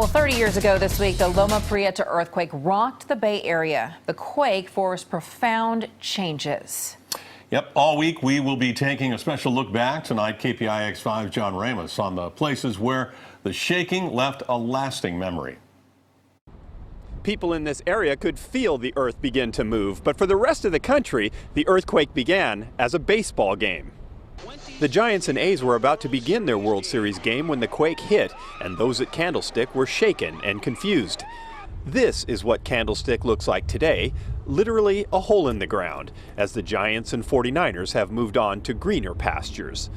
Well, 30 years ago this week, the Loma Prieta earthquake rocked the Bay Area. The quake forced profound changes. Yep, all week we will be taking a special look back tonight. KPIX5's John Ramos on the places where the shaking left a lasting memory. People in this area could feel the earth begin to move, but for the rest of the country, the earthquake began as a baseball game. The Giants and A's were about to begin their World Series game when the quake hit, and those at Candlestick were shaken and confused. This is what Candlestick looks like today, literally a hole in the ground, as the Giants and 49ers have moved on to greener pastures.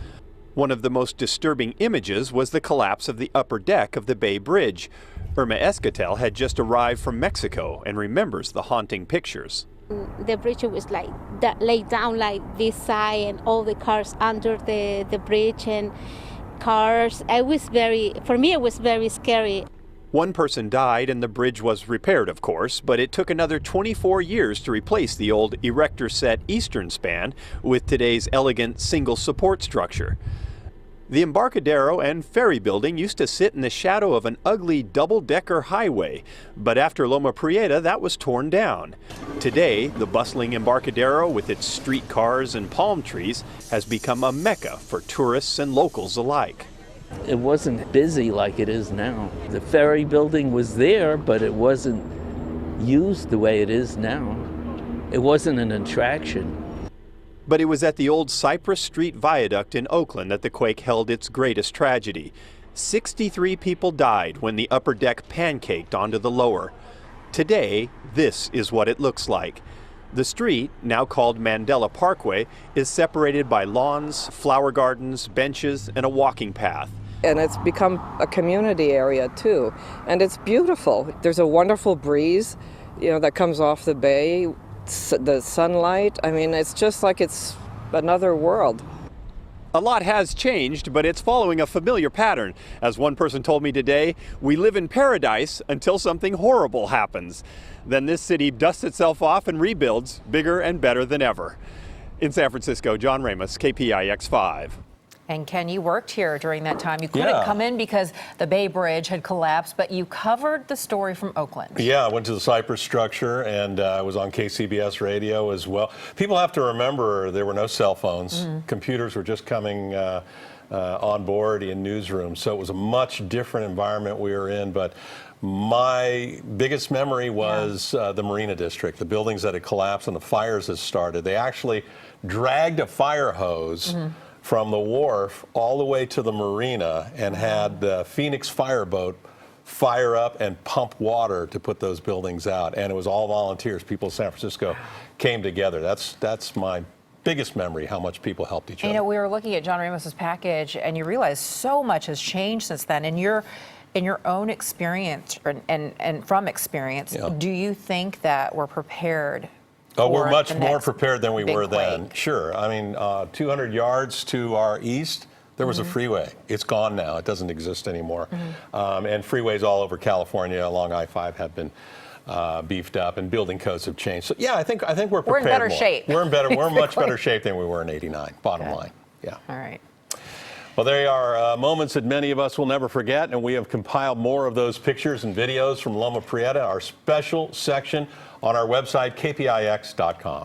One of the most disturbing images was the collapse of the upper deck of the Bay Bridge. Irma Escatel had just arrived from Mexico and remembers the haunting pictures. The bridge was like that, laid down like this side, and all the cars under the bridge and cars. For me, it was very scary. One person died and the bridge was repaired, of course, but it took another 24 years to replace the old erector set eastern span with today's elegant single support structure. The Embarcadero and ferry building used to sit in the shadow of an ugly double-decker highway, but after Loma Prieta, that was torn down. Today, the bustling Embarcadero, with its streetcars and palm trees, has become a mecca for tourists and locals alike. It wasn't busy like it is now. The ferry building was there, but it wasn't used the way it is now. It wasn't an attraction. But it was at the old Cypress Street Viaduct in Oakland that the quake held its greatest tragedy. 63 people died when the upper deck pancaked onto the lower. Today, this is what it looks like. The street, now called Mandela Parkway, is separated by lawns, flower gardens, benches, and a walking path. And it's become a community area too. And it's beautiful. There's a wonderful breeze, that comes off the bay. The sunlight, it's just like it's another world. A lot has changed, but it's following a familiar pattern. As one person told me today, we live in paradise until something horrible happens. Then this city dusts itself off and rebuilds bigger and better than ever. In San Francisco, John Ramos, KPIX5. And Ken, you worked here during that time. You couldn't come in because the Bay Bridge had collapsed, but you covered the story from Oakland. Yeah, I went to the Cypress structure, and I was on KCBS radio as well. People have to remember there were no cell phones. Computers were just coming on board in newsrooms, so it was a much different environment we were in. But my biggest memory was the Marina District, the buildings that had collapsed and the fires that started. They actually dragged a fire hose from the wharf all the way to the marina and had the Phoenix fireboat fire up and pump water to put those buildings out. And it was all volunteers. People in San Francisco came together. That's my biggest memory, how much people helped each other. We were looking at John Ramos's package, and you realize so much has changed since then. In your own experience and from experience, do you think that we're prepared? Oh, we're much more prepared than we were then. Sure. 200 yards to our east, there was a freeway. It's gone now. It doesn't exist anymore. And freeways all over California along I-5 have been beefed up, and building codes have changed. So yeah, I think we're prepared. We're in better shape. We're much better shape than we were in '89. Bottom line. Yeah. All right. Well, there are moments that many of us will never forget, and we have compiled more of those pictures and videos from Loma Prieta, our special section on our website, kpix.com.